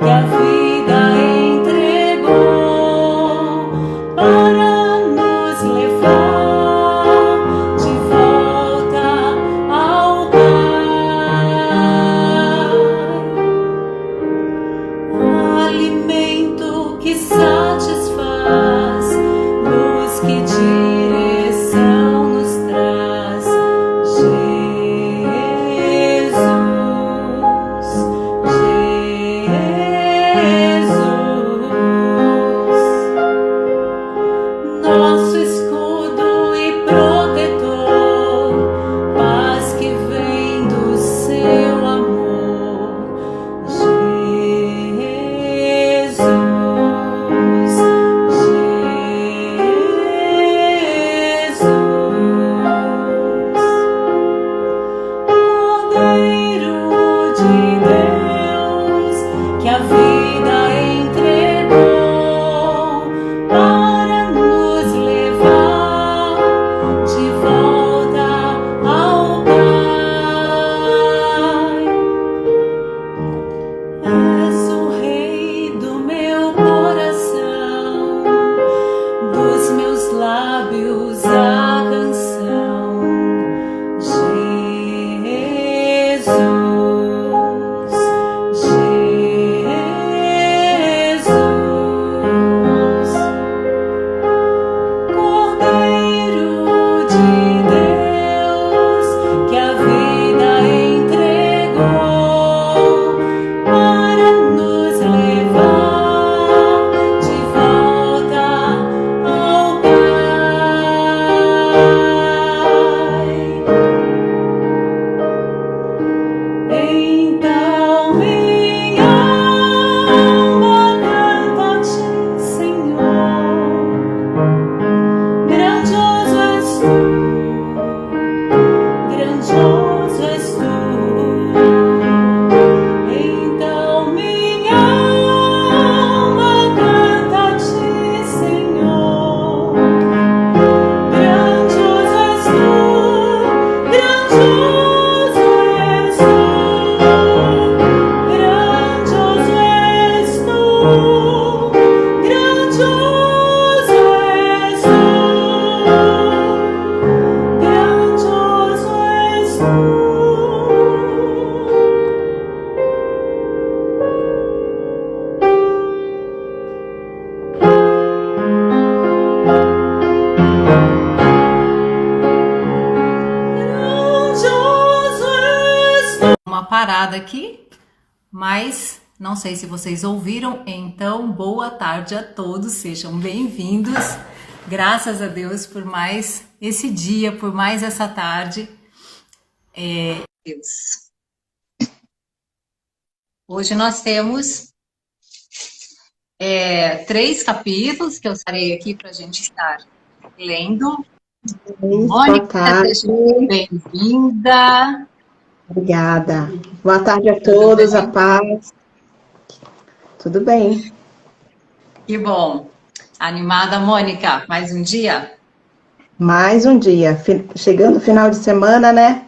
que a vida entregou para nos levar de volta ao Pai. Alimento que satisfaz, luz que direção nos traz. Nosso escudo e protetor, paz que vem do seu amor. Jesus, Cordeiro de Deus, que a vida entregou para nos levar de volta ao Pai. És o Rei do meu coração, dos meus lábios a canção. Jesus, Cordeiro de Deus, que a vida entregou para nos levar de volta ao Pai. Então minha alma canta a ti, Senhor. Grandioso és tu, grandioso és tu. Então minha alma canta a ti, Senhor. Grandioso és tu, grandioso és tu. Grandioso és tu, grandioso és tu, grandioso és tu. Grandioso és tu. Uma parada aqui, mas não sei se vocês ouviram, então boa tarde a todos, sejam bem-vindos. Graças a Deus por mais esse dia, por mais essa tarde. Deus. Hoje nós temos 3 capítulos que eu estarei aqui para a gente estar lendo. Boa Mônica, tarde. seja bem-vinda. Obrigada. Boa tarde a todos, a paz. Tudo bem? Que bom. Animada, Mônica? Mais um dia? Mais um dia. Chegando o final de semana, né?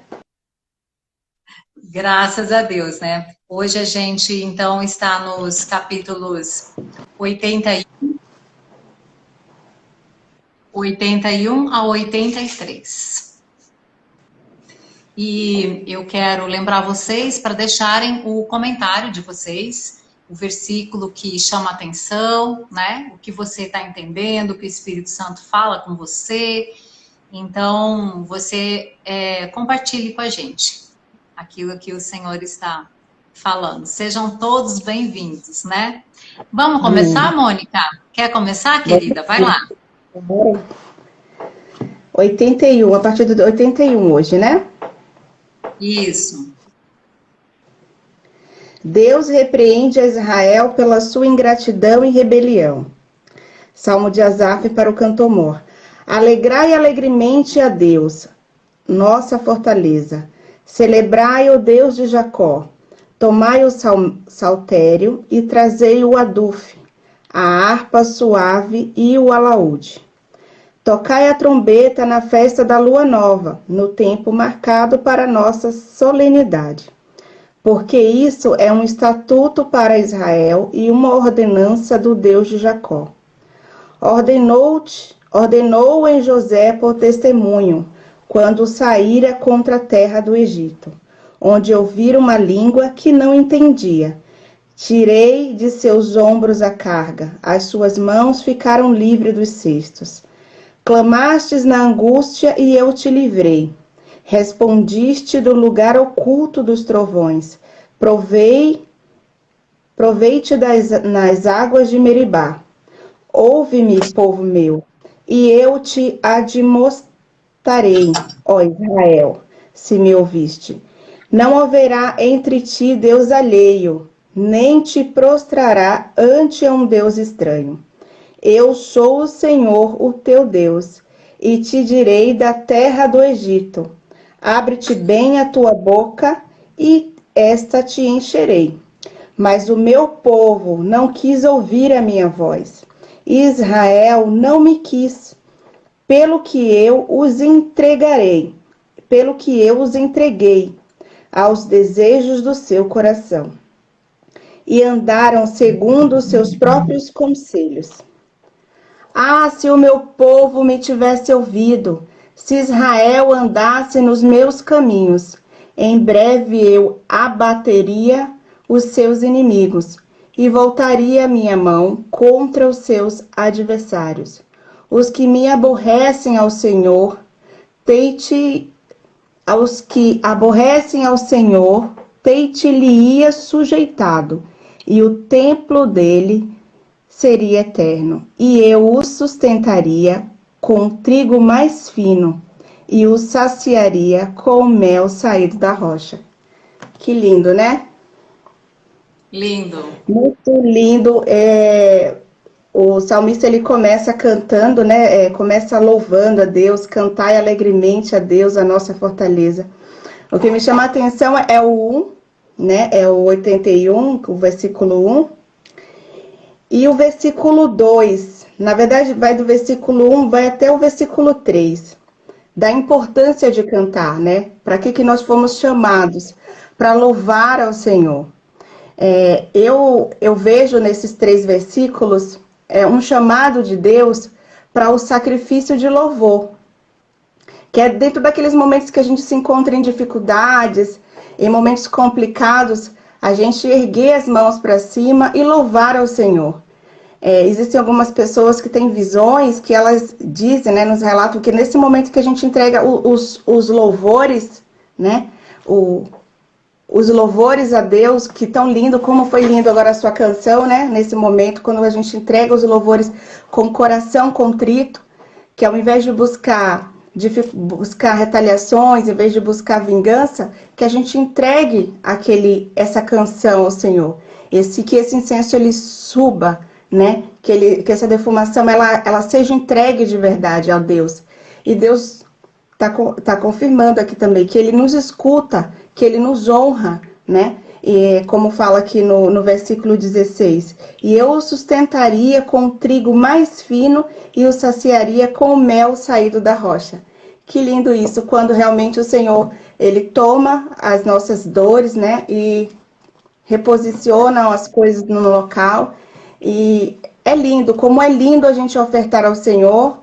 Graças a Deus, né? Hoje a gente, então, está nos capítulos 81 a 83. E eu quero lembrar vocês para deixarem o comentário de vocês, o versículo que chama a atenção, né? O que você está entendendo, o que o Espírito Santo fala com você. Então, você compartilhe com a gente aquilo que o Senhor está falando. Sejam todos bem-vindos, né? Vamos começar, Mônica? Quer começar, querida? Vai lá. 81, a partir do 81 hoje, né? Isso. Deus repreende a Israel pela sua ingratidão e rebelião. Salmo de Asaf para o cantor. Alegrai alegremente a Deus, nossa fortaleza. Celebrai o Deus de Jacó. Tomai o saltério e trazei o adufe, a harpa suave e o alaúde. Tocai a trombeta na festa da lua nova, no tempo marcado para nossa solenidade. porque isso é um estatuto para Israel e uma ordenança do Deus de Jacó. Ordenou em José por testemunho, quando saíra contra a terra do Egito, onde ouvira uma língua que não entendia. Tirei de seus ombros a carga, as suas mãos ficaram livres dos cestos. Clamastes na angústia e eu te livrei. Respondiste do lugar oculto dos trovões. Provei-te nas águas de Meribá. Ouve-me, povo meu, e eu te admoestarei, ó Israel, se me ouviste. Não haverá entre ti Deus alheio, nem te prostrará ante um Deus estranho. Eu sou o Senhor, o teu Deus, e te direi da terra do Egito. Abre-te bem a tua boca, e esta te encherei. Mas o meu povo não quis ouvir a minha voz. Israel não me quis, pelo que eu os entreguei aos desejos do seu coração, e andaram segundo os seus próprios conselhos. Ah, se o meu povo me tivesse ouvido, se Israel andasse nos meus caminhos, em breve eu abateria os seus inimigos, e voltaria minha mão contra os seus adversários. Os que me aborrecem ao Senhor, aos que aborrecem ao Senhor, te-lhe-ia sujeitado, e o templo dele seria eterno, e eu o sustentaria com trigo mais fino, e o saciaria com mel saído da rocha. Que lindo, né? Lindo. Muito lindo. O salmista ele começa cantando, né? Começa louvando a Deus, cantai alegremente a Deus, a nossa fortaleza. O que me chama a atenção é o 1, né? É o 81, o versículo 1. E o versículo 2. Na verdade, vai do versículo 1, vai até o versículo 3. Da importância de cantar, né? Para que nós fomos chamados? Para louvar ao Senhor. Eu vejo nesses 3 versículos um chamado de Deus para o sacrifício de louvor, que é dentro daqueles momentos que a gente se encontra em dificuldades, em momentos complicados, a gente erguer as mãos para cima e louvar ao Senhor. Existem algumas pessoas que têm visões que elas dizem, né, nos relatam que nesse momento que a gente entrega os louvores, né, os louvores a Deus, que tão lindo, como foi lindo agora a sua canção, né? Nesse momento, quando a gente entrega os louvores com o coração contrito, que ao invés de buscar retaliações, em vez de buscar vingança, que a gente entregue essa canção ao Senhor. Que esse incenso ele suba, né? Que essa defumação ela seja entregue de verdade a Deus. E Deus está confirmando aqui também que Ele nos escuta, que Ele nos honra, né? E como fala aqui no versículo 16, e eu o sustentaria com o trigo mais fino e o saciaria com o mel saído da rocha. Que lindo isso, quando realmente o Senhor, Ele toma as nossas dores, né? E reposiciona as coisas no local. E é lindo, como é lindo a gente ofertar ao Senhor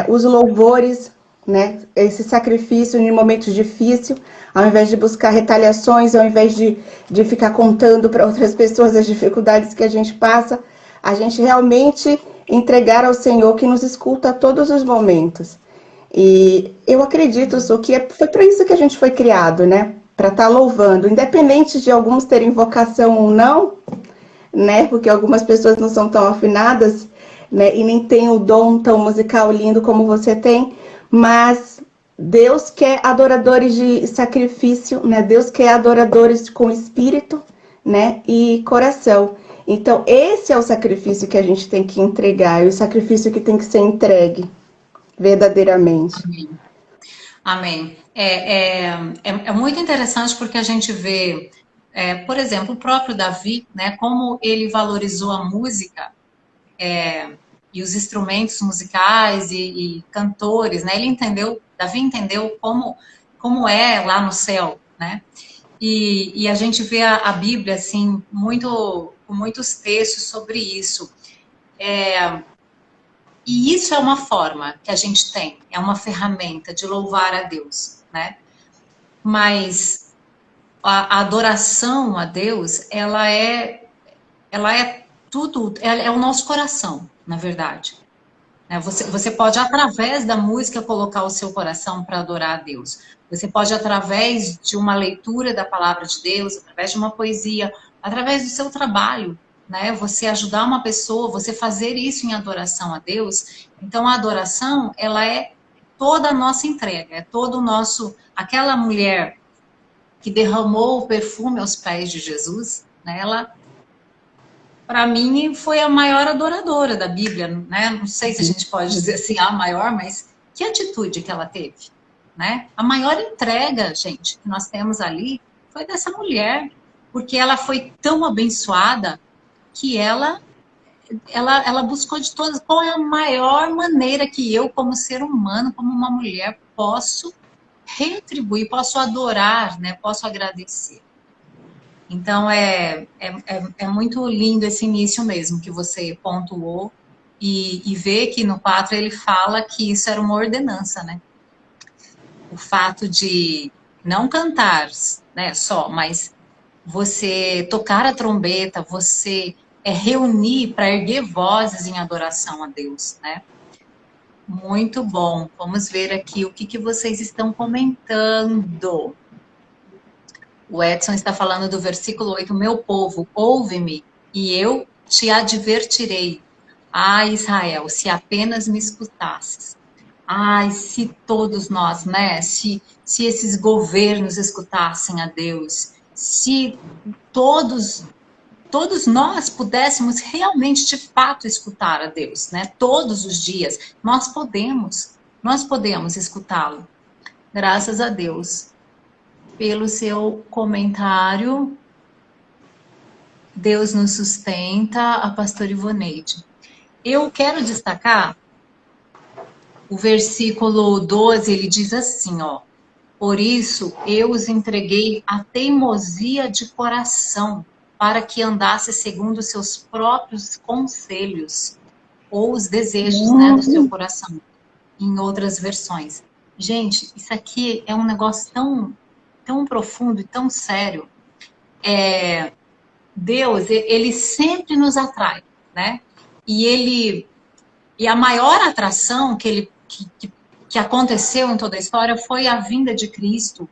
os louvores, né? Esse sacrifício em momentos difíceis, ao invés de buscar retaliações, ao invés de ficar contando para outras pessoas as dificuldades que a gente passa, a gente realmente entregar ao Senhor que nos escuta a todos os momentos. E eu acredito, Su, que foi para isso que a gente foi criado, né? Para estar louvando, independente de alguns terem vocação ou não, né? Porque algumas pessoas não são tão afinadas, né? E nem têm o dom tão musical lindo como você tem. Mas Deus quer adoradores de sacrifício, né? Deus quer adoradores com espírito, né? E coração. Então, esse é o sacrifício que a gente tem que entregar, é o sacrifício que tem que ser entregue verdadeiramente. Amém. É muito interessante porque a gente vê, por exemplo, o próprio Davi, né? Como ele valorizou a música, e os instrumentos musicais e cantores, né? Davi entendeu como é lá no céu, né? E a gente vê a Bíblia, assim, com muitos textos sobre isso. E isso é uma forma que a gente tem, é uma ferramenta de louvar a Deus, né? Mas a adoração a Deus, ela é tudo, é o nosso coração, na verdade. Né? Você pode, através da música, colocar o seu coração para adorar a Deus. Você pode, através de uma leitura da palavra de Deus, através de uma poesia, através do seu trabalho, né? Você ajudar uma pessoa, você fazer isso em adoração a Deus. Então, a adoração, ela é toda a nossa entrega, é todo o nosso... Aquela mulher que derramou o perfume aos pés de Jesus, né? Ela, para mim, foi a maior adoradora da Bíblia, né? Não sei se a gente pode dizer assim, a maior, mas que atitude que ela teve, né? A maior entrega, gente, que nós temos ali foi dessa mulher, porque ela foi tão abençoada que ela buscou de todas, qual é a maior maneira que eu, como ser humano, como uma mulher, posso retribuir, posso adorar, né? Posso agradecer. Então, é muito lindo esse início mesmo, que você pontuou, e vê que no 4 ele fala que isso era uma ordenança, né? O fato de não cantar, né, só, mas você tocar a trombeta, você reunir para erguer vozes em adoração a Deus, né? Muito bom. Vamos ver aqui o que vocês estão comentando. O Edson está falando do versículo 8, meu povo, ouve-me e eu te advertirei. Ah, Israel, se apenas me escutasses. Ai, se todos nós, né, se esses governos escutassem a Deus, se todos nós pudéssemos realmente, de fato, escutar a Deus, né, todos os dias, nós podemos escutá-lo. Graças a Deus pelo seu comentário. Deus nos sustenta, a pastora Ivoneide. Eu quero destacar o versículo 12, ele diz assim, ó: por isso eu os entreguei à teimosia de coração, para que andasse segundo os seus próprios conselhos, ou os desejos, né, do seu coração, em outras versões. Gente, isso aqui é um negócio tão profundo e tão sério. Deus, ele sempre nos atrai, né? E a maior atração que aconteceu em toda a história foi a vinda de Cristo,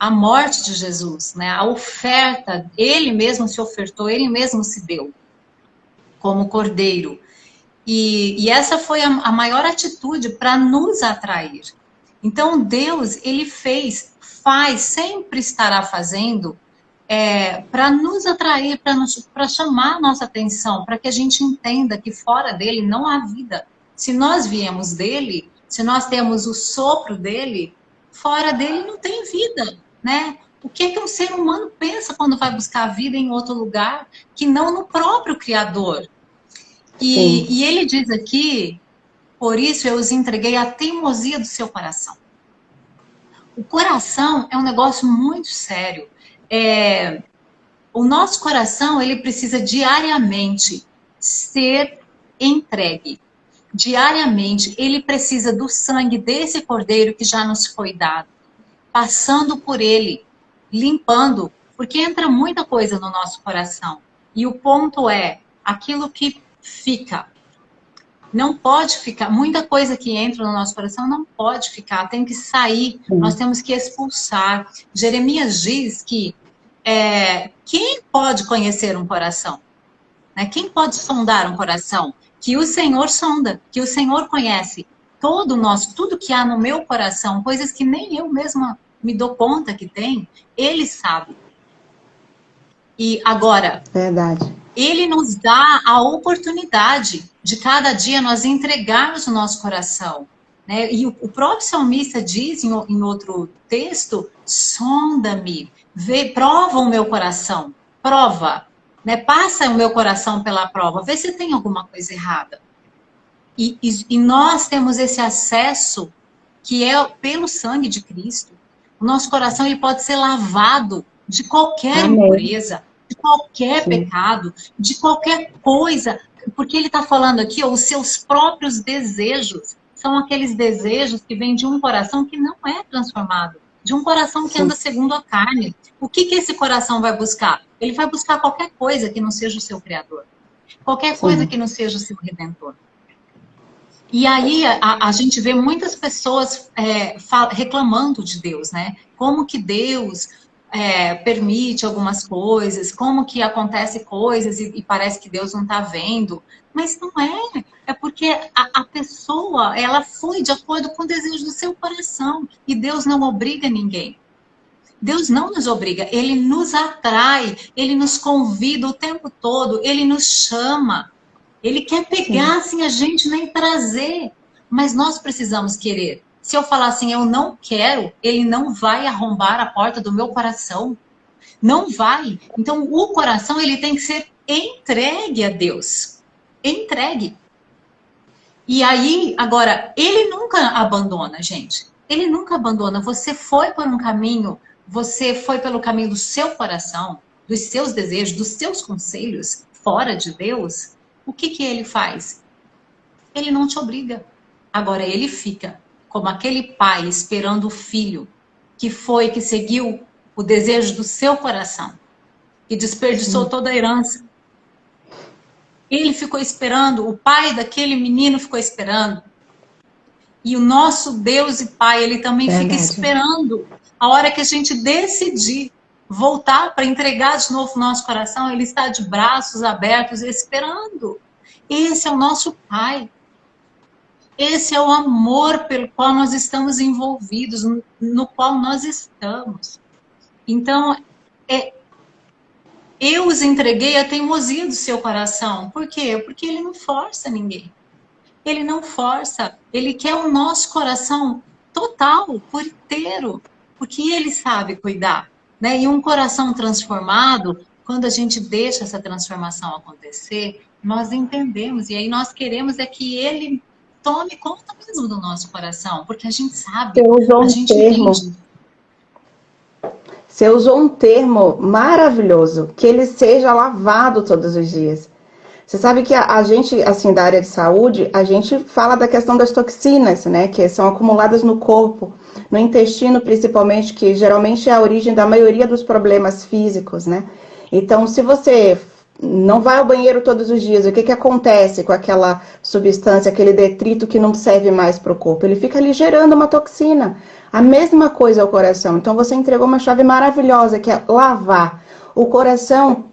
a morte de Jesus, né? A oferta, ele mesmo se ofertou, ele mesmo se deu como cordeiro. E essa foi a maior atitude para nos atrair. Então, Deus, ele faz, sempre estará fazendo para nos atrair, para chamar a nossa atenção, para que a gente entenda que fora dele não há vida. Se nós viemos dele, se nós temos o sopro dele, fora dele não tem vida, né? O que é que um ser humano pensa quando vai buscar a vida em outro lugar que não no próprio Criador? E ele diz aqui, por isso eu os entreguei à teimosia do seu coração. O coração é um negócio muito sério. O nosso coração, ele precisa diariamente ser entregue. Diariamente, ele precisa do sangue desse cordeiro que já nos foi dado, passando por ele, limpando, porque entra muita coisa no nosso coração. E o ponto é, aquilo que fica, não pode ficar, muita coisa que entra no nosso coração não pode ficar, tem que sair, nós temos que expulsar. Jeremias diz que quem pode conhecer um coração? Né? Quem pode sondar um coração? Que o Senhor sonda, que o Senhor conhece tudo que há no meu coração, coisas que nem eu mesma me dou conta que tem, Ele sabe. E agora, verdade, Ele nos dá a oportunidade de cada dia nós entregarmos o nosso coração. Né? E o próprio salmista diz em outro texto, sonda-me, prova o meu coração, prova. Né? Passa o meu coração pela prova, vê se tem alguma coisa errada. E nós temos esse acesso que é pelo sangue de Cristo. O nosso coração ele pode ser lavado de qualquer Amém. impureza, de qualquer Sim. pecado, de qualquer coisa. Porque ele está falando aqui, ó, os seus próprios desejos. São aqueles desejos que vêm de um coração que não é transformado. De um coração que Sim. anda segundo a carne. O que esse coração vai buscar? Ele vai buscar qualquer coisa que não seja o seu Criador. Qualquer coisa que não seja o seu Redentor. E aí a gente vê muitas pessoas reclamando de Deus, né? Como que Deus permite algumas coisas, como que acontece coisas e parece que Deus não está vendo. Mas não é. É porque a pessoa, ela foi de acordo com o desejo do seu coração. E Deus não obriga ninguém. Deus não nos obriga, Ele nos atrai, Ele nos convida o tempo todo, Ele nos chama. Ele quer pegar assim, a gente nem trazer, mas nós precisamos querer. Se eu falar assim, eu não quero, Ele não vai arrombar a porta do meu coração. Não vai. Então o coração ele tem que ser entregue a Deus. Entregue. E aí, agora, Ele nunca abandona, gente. Ele nunca abandona. Você foi por um caminho... Você foi pelo caminho do seu coração, dos seus desejos, dos seus conselhos, fora de Deus, o que ele faz? Ele não te obriga. Agora, ele fica como aquele pai esperando o filho que seguiu o desejo do seu coração, que desperdiçou toda a herança. Ele ficou esperando, o pai daquele menino ficou esperando. E o nosso Deus e Pai, Ele também fica esperando. A hora que a gente decidir voltar para entregar de novo o nosso coração, Ele está de braços abertos esperando. Esse é o nosso Pai. Esse é o amor pelo qual nós estamos envolvidos, no qual nós estamos. Então, eu os entreguei a teimosia do seu coração. Por quê? Porque Ele não força ninguém. Ele não força. Ele quer o nosso coração total, por inteiro. Porque Ele sabe cuidar. Né? E um coração transformado, quando a gente deixa essa transformação acontecer, nós entendemos. E aí nós queremos que Ele tome conta mesmo do nosso coração. Porque a gente sabe, a gente entende. Você usou um termo maravilhoso, que ele seja lavado todos os dias. Você sabe que a gente, assim, da área de saúde, a gente fala da questão das toxinas, né, que são acumuladas no corpo, no intestino principalmente, que geralmente é a origem da maioria dos problemas físicos, né. Então, se você não vai ao banheiro todos os dias, o que acontece com aquela substância, aquele detrito que não serve mais para o corpo? Ele fica ali gerando uma toxina. A mesma coisa ao coração. Então você entregou uma chave maravilhosa, que é lavar. O coração,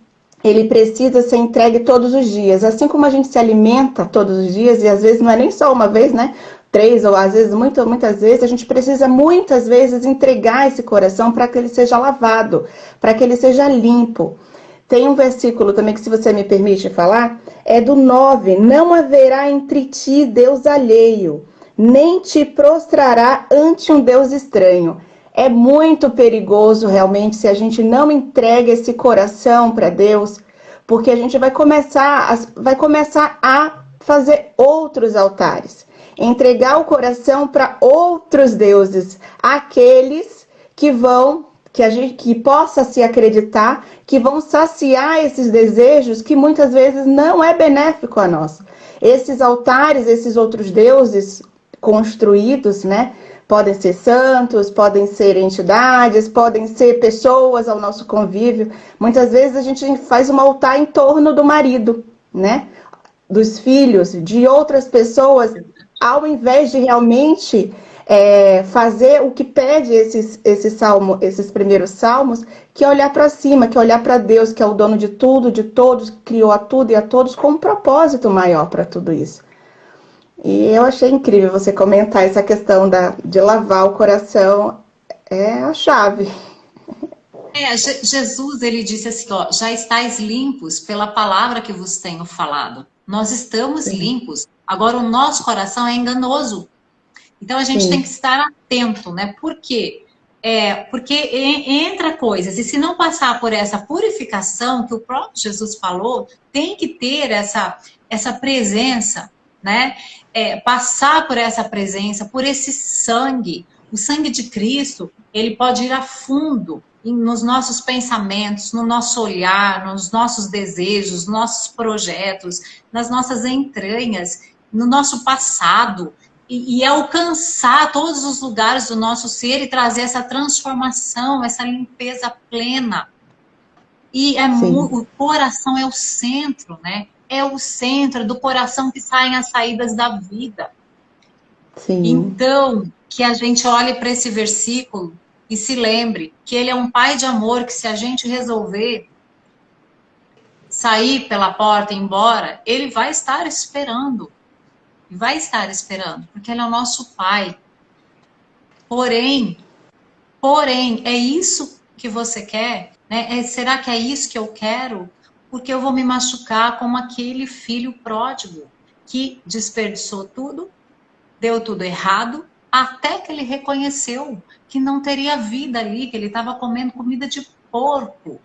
ele precisa ser entregue todos os dias. Assim como a gente se alimenta todos os dias, e às vezes não é nem só uma vez, né? 3 ou às vezes, muitas vezes, a gente precisa muitas vezes entregar esse coração para que ele seja lavado, para que ele seja limpo. Tem um versículo também que, se você me permite falar, é do 9. Não haverá entre ti Deus alheio, nem te prostrará ante um Deus estranho. É muito perigoso realmente se a gente não entrega esse coração para Deus, porque a gente vai começar a fazer outros altares, entregar o coração para outros deuses, aqueles que possa se acreditar, que vão saciar esses desejos que muitas vezes não é benéfico a nós. Esses altares, esses outros deuses construídos, né? Podem ser santos, podem ser entidades, podem ser pessoas ao nosso convívio. Muitas vezes a gente faz um altar em torno do marido, né? Dos filhos, de outras pessoas, ao invés de realmente fazer o que pede esses primeiros salmos, que é olhar para cima, que é olhar para Deus, que é o dono de tudo, de todos, criou a tudo e a todos, com um propósito maior para tudo isso. E eu achei incrível você comentar essa questão de lavar o coração, é a chave. Jesus, ele disse assim, ó, já estáis limpos pela palavra que vos tenho falado. Nós estamos limpos, agora o nosso coração é enganoso. Então a gente tem que estar atento, né? Por quê? Porque entra coisas, e se não passar por essa purificação que o próprio Jesus falou, tem que ter essa presença, né? Passar por essa presença, por esse sangue. O sangue de Cristo, ele pode ir a fundo nos nossos pensamentos, no nosso olhar, nos nossos desejos, nos nossos projetos, nas nossas entranhas, no nosso passado, e alcançar todos os lugares do nosso ser e trazer essa transformação, essa limpeza plena. E o coração é o centro, né? É o centro do coração que saem as saídas da vida. Sim. Então, que a gente olhe para esse versículo e se lembre que ele é um pai de amor, que se a gente resolver sair pela porta e ir embora, ele vai estar esperando. Vai estar esperando, porque ele é o nosso pai. Porém, é isso que você quer? Né? Será que é isso que eu quero? Porque eu vou me machucar como aquele filho pródigo que desperdiçou tudo, deu tudo errado, até que ele reconheceu que não teria vida ali, que ele estava comendo comida de porco,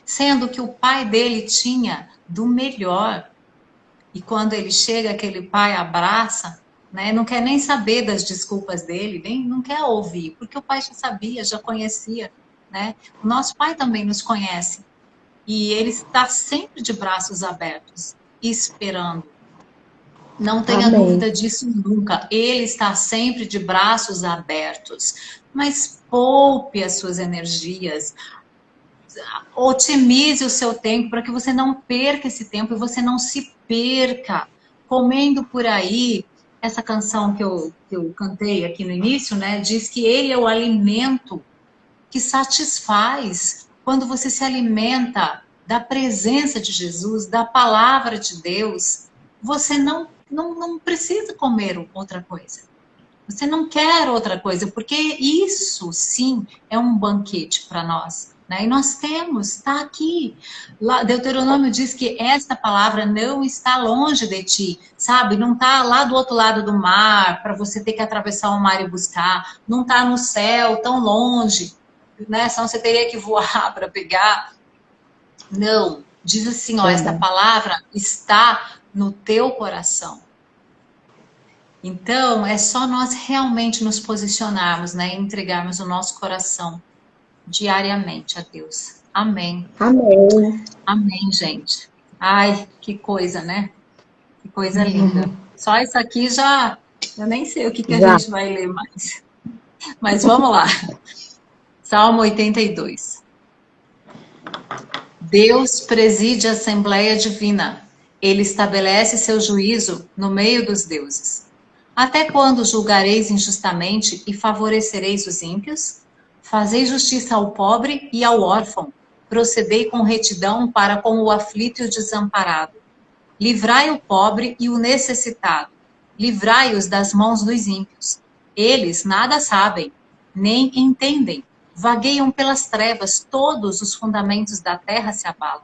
sendo que o pai dele tinha do melhor. E quando ele chega, aquele pai abraça, né, não quer nem saber das desculpas dele, nem não quer ouvir, porque o pai já sabia, já conhecia, né? O nosso pai também nos conhece. E ele está sempre de braços abertos, esperando. Não tenha Amém. dúvida disso nunca. Ele está sempre de braços abertos. Mas poupe as suas energias. Otimize o seu tempo para que você não perca esse tempo e você não se perca comendo por aí. Essa canção que eu cantei aqui no início, né, diz que ele é o alimento que satisfaz. Quando você se alimenta da presença de Jesus, da palavra de Deus, você não precisa comer outra coisa. Você não quer outra coisa, porque isso sim é um banquete para nós. Né? E nós temos, está aqui. Lá, Deuteronômio diz que esta palavra não está longe de ti, sabe? Não está lá do outro lado do mar, para você ter que atravessar o mar e buscar. Não está no céu, tão longe, né? Senão você teria que voar para pegar. Não, diz assim, ó, esta palavra está no teu coração. Então, é só nós realmente nos posicionarmos, né? Entregarmos o nosso coração diariamente a Deus. Amém. Amém. Amém, gente. Ai, que coisa, né? Que coisa linda. Só isso aqui já... Eu nem sei o que a gente vai ler mais. Mas vamos lá. Salmo 82. Deus preside a Assembleia Divina. Ele estabelece seu juízo no meio dos deuses. Até quando julgareis injustamente e favorecereis os ímpios? Fazei justiça ao pobre e ao órfão. Procedei com retidão para com o aflito e o desamparado. Livrai o pobre e o necessitado. Livrai-os das mãos dos ímpios. Eles nada sabem, nem entendem. Vagueiam pelas trevas, todos os fundamentos da terra se abalam.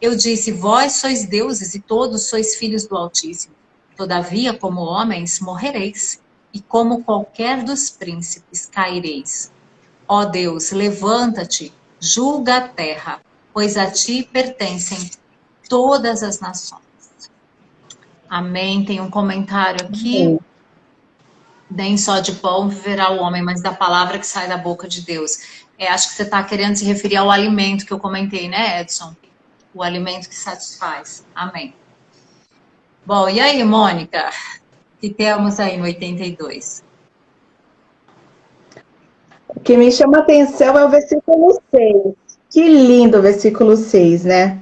Eu disse, vós sois deuses e todos sois filhos do Altíssimo. Todavia, como homens, morrereis, e como qualquer dos príncipes caireis. Ó Deus, levanta-te, julga a terra, pois a ti pertencem todas as nações. Amém. Tem um comentário aqui. Nem só de pão viverá o homem, mas da palavra que sai da boca de Deus. Acho que você está querendo se referir ao alimento que eu comentei, né, Edson? O alimento que satisfaz. Amém. Bom, e aí, Mônica? O que temos aí no 82? O que me chama a atenção é o versículo 6. Que lindo o versículo 6, né?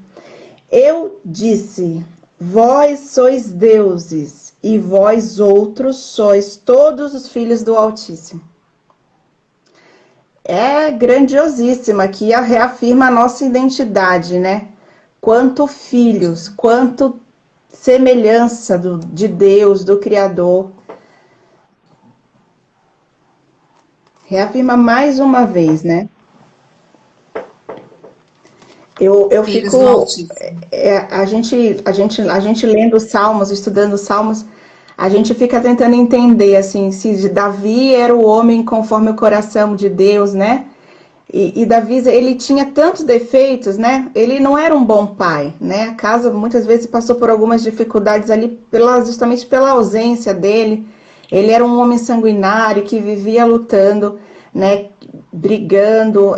Eu disse, vós sois deuses, e vós outros sois todos os filhos do Altíssimo. É grandiosíssima, aqui reafirma a nossa identidade, né? Quanto filhos, quanto semelhança de Deus, do Criador. Reafirma mais uma vez, né? Eu fico... A gente lendo os Salmos, estudando os Salmos, a gente fica tentando entender, assim, se Davi era o homem conforme o coração de Deus, né? E Davi, ele tinha tantos defeitos, né? Ele não era um bom pai, né? A casa muitas vezes passou por algumas dificuldades ali, justamente pela ausência dele. Ele era um homem sanguinário que vivia lutando, né, brigando,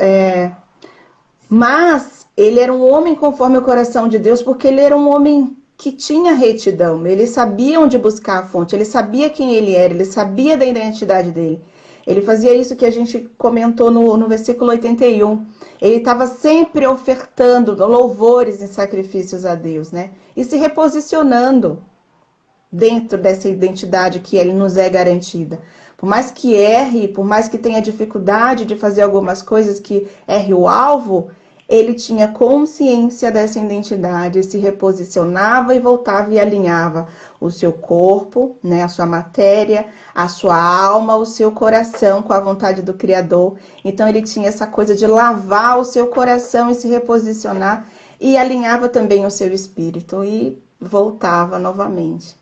mas ele era um homem conforme o coração de Deus, porque ele era um homem que tinha retidão, ele sabia onde buscar a fonte, ele sabia quem ele era, ele sabia da identidade dele. Ele fazia isso que a gente comentou no versículo 81. Ele estava sempre ofertando louvores e sacrifícios a Deus, né? E se reposicionando dentro dessa identidade que ele nos é garantida. Por mais que erre, por mais que tenha dificuldade de fazer algumas coisas que erre o alvo, ele tinha consciência dessa identidade, se reposicionava e voltava e alinhava o seu corpo, né, a sua matéria, a sua alma, o seu coração com a vontade do Criador. Então ele tinha essa coisa de lavar o seu coração e se reposicionar, e alinhava também o seu espírito e voltava novamente.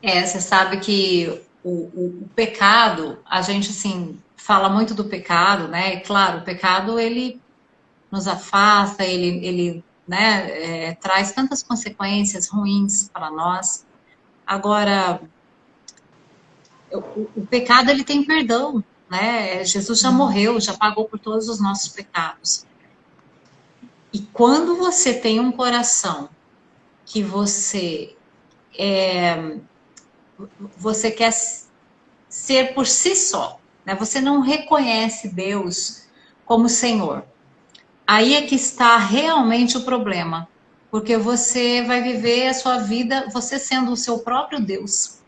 Você sabe que o pecado, a gente assim fala muito do pecado, né? E claro, o pecado ele nos afasta, ele né, traz tantas consequências ruins para nós. Agora, o pecado ele tem perdão, né? Jesus já morreu, já pagou por todos os nossos pecados. E quando você tem um coração que você quer ser por si só, né? Você não reconhece Deus como Senhor. Aí é que está realmente o problema, porque você vai viver a sua vida, você sendo o seu próprio Deus.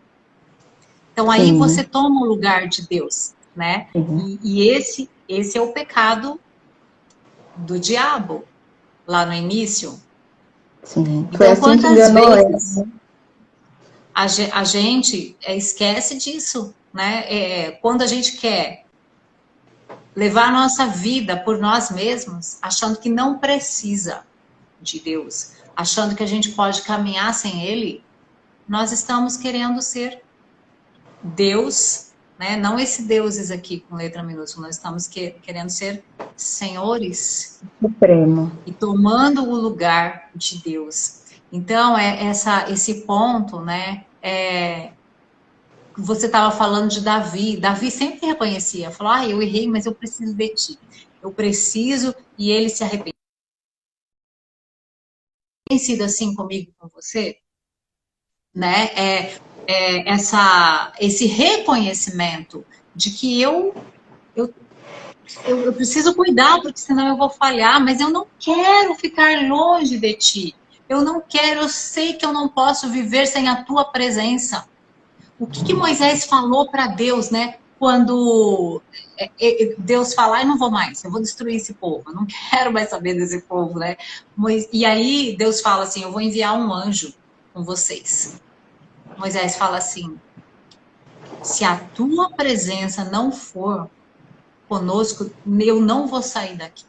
Então aí Sim. você toma o lugar de Deus, né? Uhum. E esse é o pecado do diabo, lá no início. Sim. Então, Foi assim que enganou vezes ela. a gente esquece disso, né? Quando a gente quer levar a nossa vida por nós mesmos, achando que não precisa de Deus, achando que a gente pode caminhar sem Ele, nós estamos querendo ser Deus, né? Não esse deuses aqui com letra minúscula, nós estamos querendo ser senhores Supremo. e tomando o lugar de Deus. Então, esse ponto, né? Você estava falando de Davi. Davi sempre reconhecia, falou, eu errei, mas eu preciso de ti. Eu preciso, e ele se arrepende. Tem sido assim comigo, com você? Né? Esse reconhecimento de que eu preciso cuidar, porque senão eu vou falhar, mas eu não quero ficar longe de ti. Eu não quero, eu sei que eu não posso viver sem a tua presença. O que Moisés falou para Deus, né? Quando Deus fala, eu não vou mais, eu vou destruir esse povo, eu não quero mais saber desse povo, né? E aí Deus fala assim, eu vou enviar um anjo com vocês. Moisés fala assim, se a tua presença não for conosco, eu não vou sair daqui.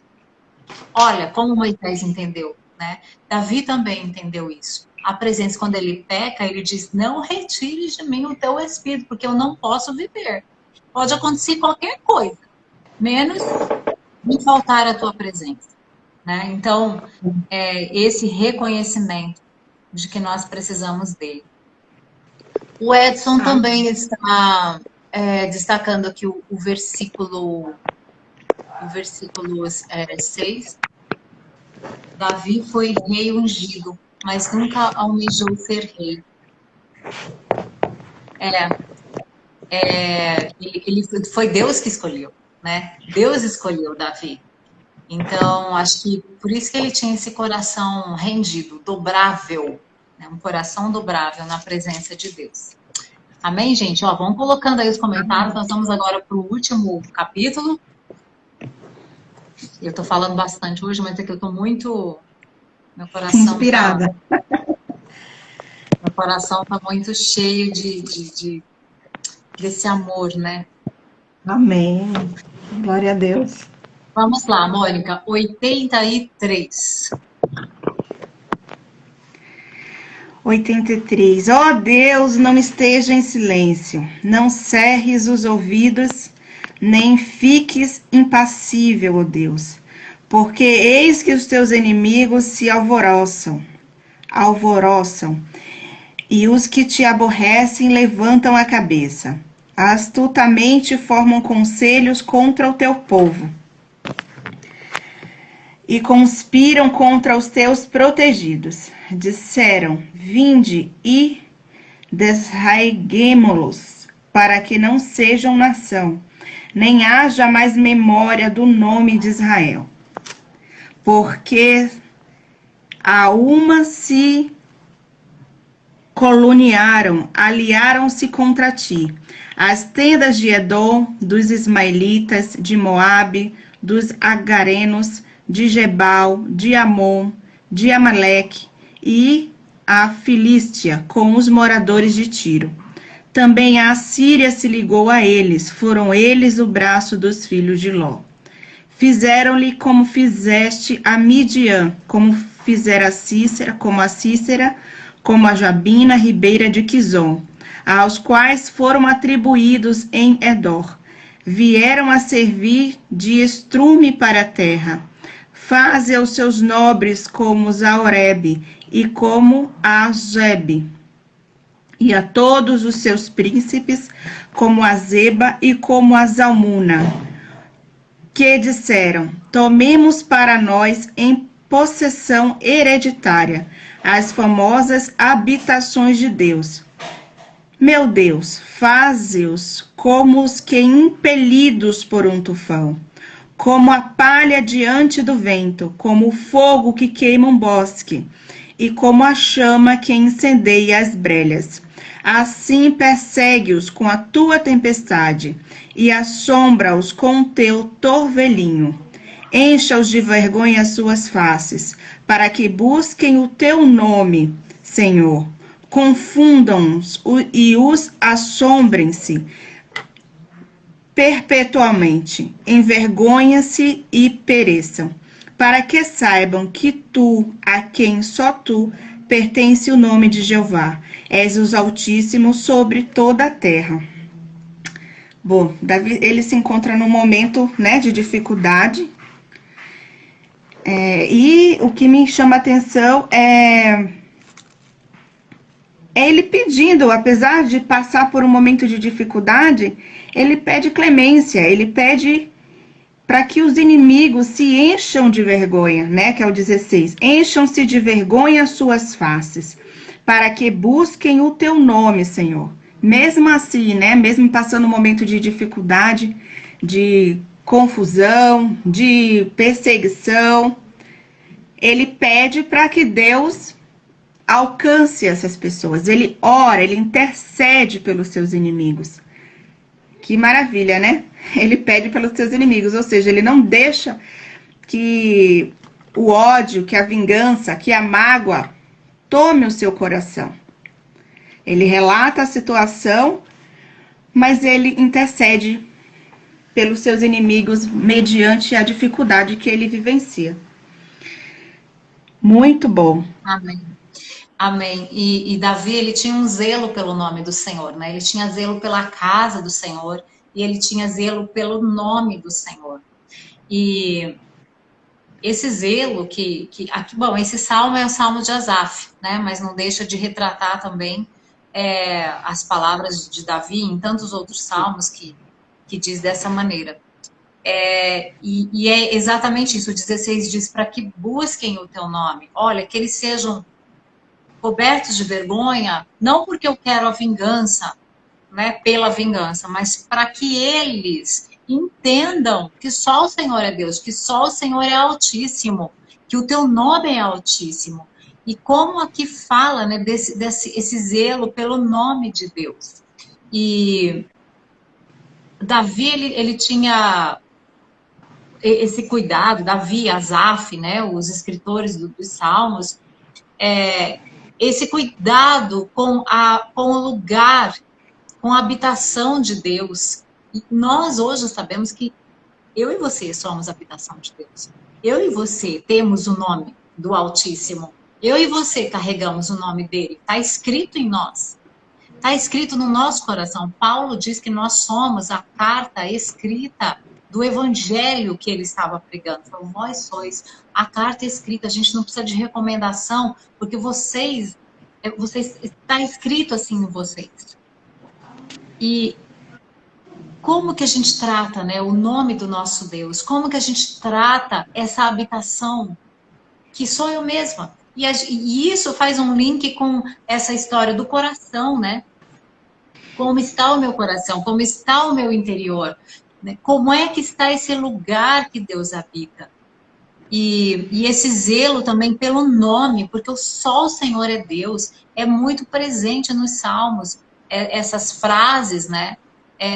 Olha como Moisés entendeu, né? Davi também entendeu isso. A presença, quando ele peca, ele diz, não retires de mim o teu espírito, porque eu não posso viver. Pode acontecer qualquer coisa, menos me faltar a tua presença, né? Então, esse reconhecimento de que nós precisamos dele. O Edson também está destacando aqui o versículo 6. Davi foi rei ungido, mas nunca almejou ser rei. Foi Deus que escolheu, né? Deus escolheu Davi. Então, acho que por isso que ele tinha esse coração rendido, dobrável, né? Um coração dobrável na presença de Deus. Amém, gente? Vamos colocando aí os comentários. Nós vamos agora para o último capítulo. Eu estou falando bastante hoje, mas aqui eu estou muito... Meu coração inspirada. Meu coração está muito cheio desse amor, né? Amém. Glória a Deus. Vamos lá, Mônica. 83. 83. Ó Deus, não esteja em silêncio, não cerres os ouvidos, nem fiques impassível, ó Deus, porque eis que os teus inimigos se alvoroçam, E os que te aborrecem levantam a cabeça. Astutamente formam conselhos contra o teu povo. E conspiram contra os teus protegidos. Disseram, vinde e desarraiguemo-los, para que não sejam nação, nem haja mais memória do nome de Israel. Porque a uma se caluniaram, aliaram-se contra ti. As tendas de Edom, dos ismaelitas, de Moabe, dos agarenos, de Gebal, de Amon, de Amaleque e a Filístia, com os moradores de Tiro. Também a Assíria se ligou a eles, foram eles o braço dos filhos de Ló. Fizeram-lhe como fizeste a Midian, como fizera a Cícera, como a Jabina, ribeira de Quizon, aos quais foram atribuídos em Edor. Vieram a servir de estrume para a terra. Faze aos seus nobres como Zaorebe e como a Zebe, e a todos os seus príncipes como a Zeba e como a Zalmuna, que disseram, tomemos para nós em possessão hereditária as famosas habitações de Deus. Meu Deus, faze-os como os que impelidos por um tufão, como a palha diante do vento, como o fogo que queima um bosque, e como a chama que incendeia as brelhas. Assim persegue-os com a tua tempestade, e assombra-os com o teu torvelinho. Encha-os de vergonha as suas faces, para que busquem o teu nome, Senhor. Confundam-os e os assombrem-se perpetuamente, envergonha-se e pereçam, para que saibam que tu, a quem só tu, pertence o nome de Jeová, és o Altíssimo sobre toda a terra. Bom, Davi, ele se encontra num momento, né, de dificuldade, e o que me chama a atenção é ele pedindo, apesar de passar por um momento de dificuldade, ele pede clemência, ele pede para que os inimigos se encham de vergonha, né? Que é o 16. Encham-se de vergonha as suas faces, para que busquem o teu nome, Senhor. Mesmo assim, né? Mesmo passando um momento de dificuldade, de confusão, de perseguição, ele pede para que Deus alcance essas pessoas. Ele ora, ele intercede pelos seus inimigos. Que maravilha, né? Ele pede pelos seus inimigos, ou seja, ele não deixa que o ódio, que a vingança, que a mágoa tome o seu coração. Ele relata a situação, mas ele intercede pelos seus inimigos mediante a dificuldade que ele vivencia. Muito bom. Amém. Amém. E Davi, ele tinha um zelo pelo nome do Senhor, né? Ele tinha zelo pela casa do Senhor e ele tinha zelo pelo nome do Senhor. E esse zelo aqui, bom, esse salmo é o salmo de Asaf, né? Mas não deixa de retratar também as palavras de Davi em tantos outros salmos que diz dessa maneira. E é exatamente isso. O 16 diz para que busquem o teu nome. Olha, que eles sejam cobertos de vergonha, não porque eu quero a vingança, né, pela vingança, mas para que eles entendam que só o Senhor é Deus, que só o Senhor é Altíssimo, que o teu nome é Altíssimo. E como aqui fala, né, esse zelo pelo nome de Deus. E Davi, ele tinha esse cuidado, Davi, Asaf, né, os escritores dos Salmos, esse cuidado com o lugar, com a habitação de Deus. E nós hoje sabemos que eu e você somos a habitação de Deus. Eu e você temos o nome do Altíssimo. Eu e você carregamos o nome dele. Está escrito em nós. Está escrito no nosso coração. Paulo diz que nós somos a carta escrita do evangelho que ele estava pregando. Então, vós sois a carta escrita. A gente não precisa de recomendação, porque vocês Vocês, está escrito assim em vocês. E como que a gente trata, né, o nome do nosso Deus? Como que a gente trata essa habitação que sou eu mesma? E isso faz um link com essa história do coração, né? Como está o meu coração? Como está o meu interior? Né? Como é que está esse lugar que Deus habita? E esse zelo também pelo nome, porque só o Senhor é Deus, é muito presente nos Salmos, essas frases, né?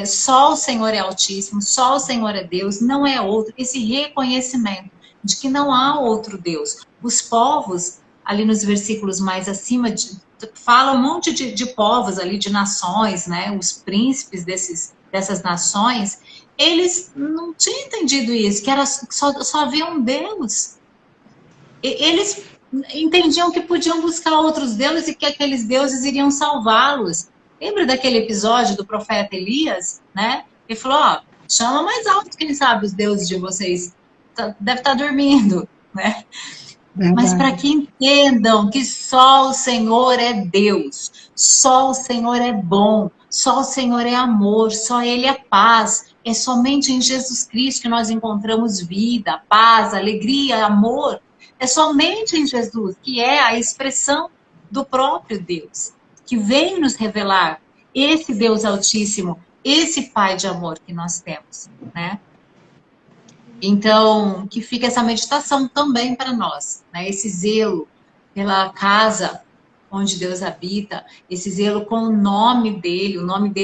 Só o Senhor é Altíssimo, só o Senhor é Deus, não é outro. Esse reconhecimento de que não há outro Deus. Os povos, ali nos versículos mais acima, fala um monte de povos ali, de nações, né? Os príncipes dessas nações, eles não tinham entendido isso, que era só havia um Deus. Eles entendiam que podiam buscar outros deuses e que aqueles deuses iriam salvá-los. Lembra daquele episódio do profeta Elias, né? Ele falou, ó, chama mais alto, quem sabe os deuses de vocês deve estar dormindo, né? Verdade. Mas para que entendam que só o Senhor é Deus, só o Senhor é bom, só o Senhor é amor, só Ele é paz. É somente em Jesus Cristo que nós encontramos vida, paz, alegria, amor. É somente em Jesus que é a expressão do próprio Deus, que vem nos revelar esse Deus Altíssimo, esse Pai de amor que nós temos, né? Então, que fica essa meditação também para nós, né? Esse zelo pela casa onde Deus habita, esse zelo com o nome dele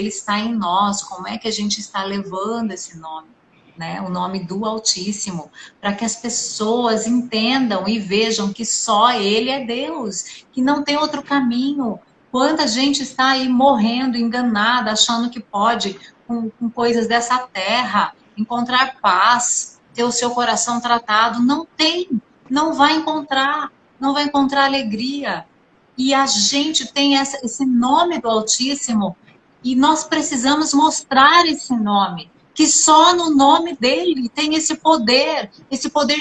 está em nós, como é que a gente está levando esse nome, né? O nome do Altíssimo, para que as pessoas entendam e vejam que só Ele é Deus, que não tem outro caminho. Quanta gente está aí morrendo, enganada, achando que pode, com coisas dessa terra, encontrar paz, ter o seu coração tratado. Não tem, não vai encontrar alegria. E a gente tem esse nome do Altíssimo e nós precisamos mostrar esse nome, que só no nome dele tem esse poder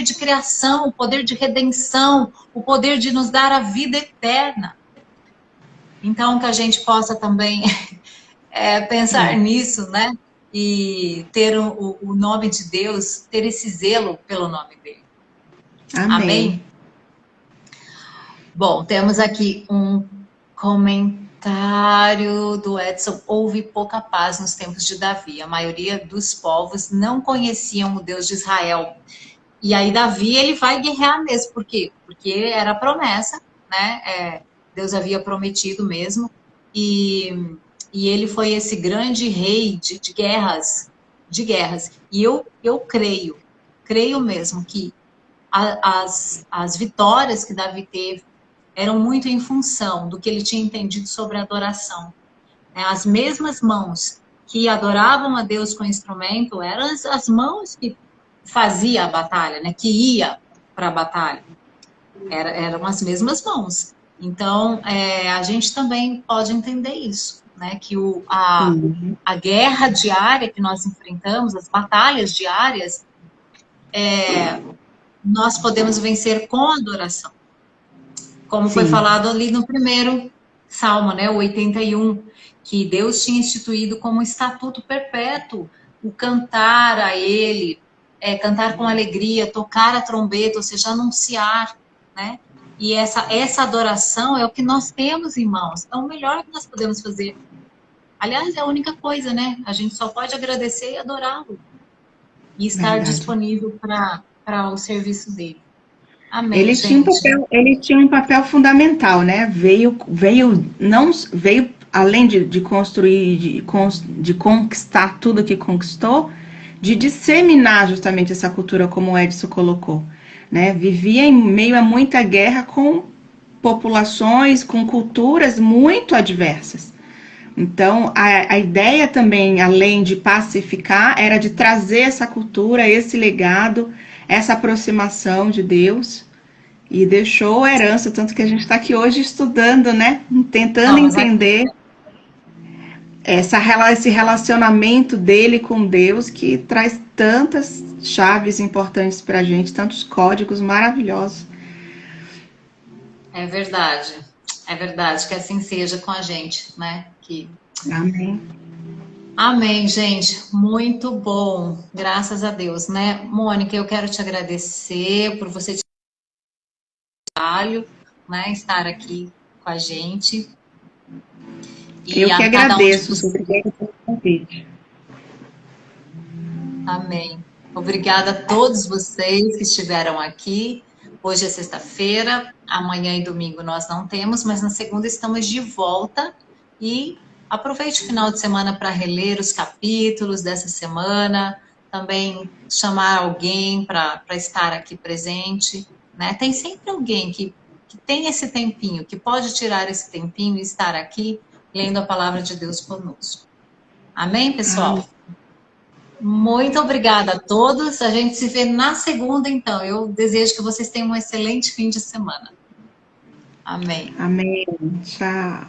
de criação, o poder de redenção, o poder de nos dar a vida eterna. Então, que a gente possa também pensar nisso, né? E ter o nome de Deus, ter esse zelo pelo nome dele. Amém. Amém? Bom, temos aqui um comentário do Edson. Houve pouca paz nos tempos de Davi. A maioria dos povos não conheciam o Deus de Israel. E aí Davi, ele vai guerrear mesmo. Por quê? Porque era promessa, né? Deus havia prometido mesmo. E ele foi esse grande rei de guerras. E eu creio mesmo que as vitórias que Davi teve eram muito em função do que ele tinha entendido sobre a adoração. As mesmas mãos que adoravam a Deus com o instrumento eram as mãos que faziam a batalha, né? Que ia para a batalha. Eram as mesmas mãos. Então, a gente também pode entender isso, né? Que a guerra diária que nós enfrentamos, as batalhas diárias, nós podemos vencer com a adoração. Como foi falado ali no primeiro Salmo, né, o 81, que Deus tinha instituído como um estatuto perpétuo o cantar a Ele, cantar com alegria, tocar a trombeta, ou seja, anunciar, né? E essa adoração é o que nós temos em mãos, é o melhor que nós podemos fazer. Aliás, é a única coisa, né? A gente só pode agradecer e adorá-lo. E estar disponível para o serviço dele. Amém, ele tinha um papel fundamental, né? Veio além de construir, de conquistar tudo que conquistou, de disseminar justamente essa cultura, como o Edson colocou, né? Vivia em meio a muita guerra com populações, com culturas muito adversas. Então, a ideia também, além de pacificar, era de trazer essa cultura, esse legado, essa aproximação de Deus, e deixou a herança, tanto que a gente está aqui hoje estudando, né? Tentando entender esse relacionamento dele com Deus, que traz tantas chaves importantes para a gente, tantos códigos maravilhosos. É verdade. É verdade, que assim seja com a gente, né? Amém. Amém, gente. Muito bom. Graças a Deus, né? Mônica, eu quero te agradecer por você trabalho, né? Estar aqui com a gente. E Eu que a cada um de agradeço, vocês. obrigada pelo convite. Amém. Obrigada a todos vocês que estiveram aqui. Hoje é sexta-feira, amanhã e domingo nós não temos, mas na segunda estamos de volta. E aproveite o final de semana para reler os capítulos dessa semana, também chamar alguém para estar aqui presente, né? Tem sempre alguém que tem esse tempinho, que pode tirar esse tempinho e estar aqui lendo a palavra de Deus conosco. Amém, pessoal? Amém. Muito obrigada a todos. A gente se vê na segunda, então. Eu desejo que vocês tenham um excelente fim de semana. Amém. Amém. Tchau.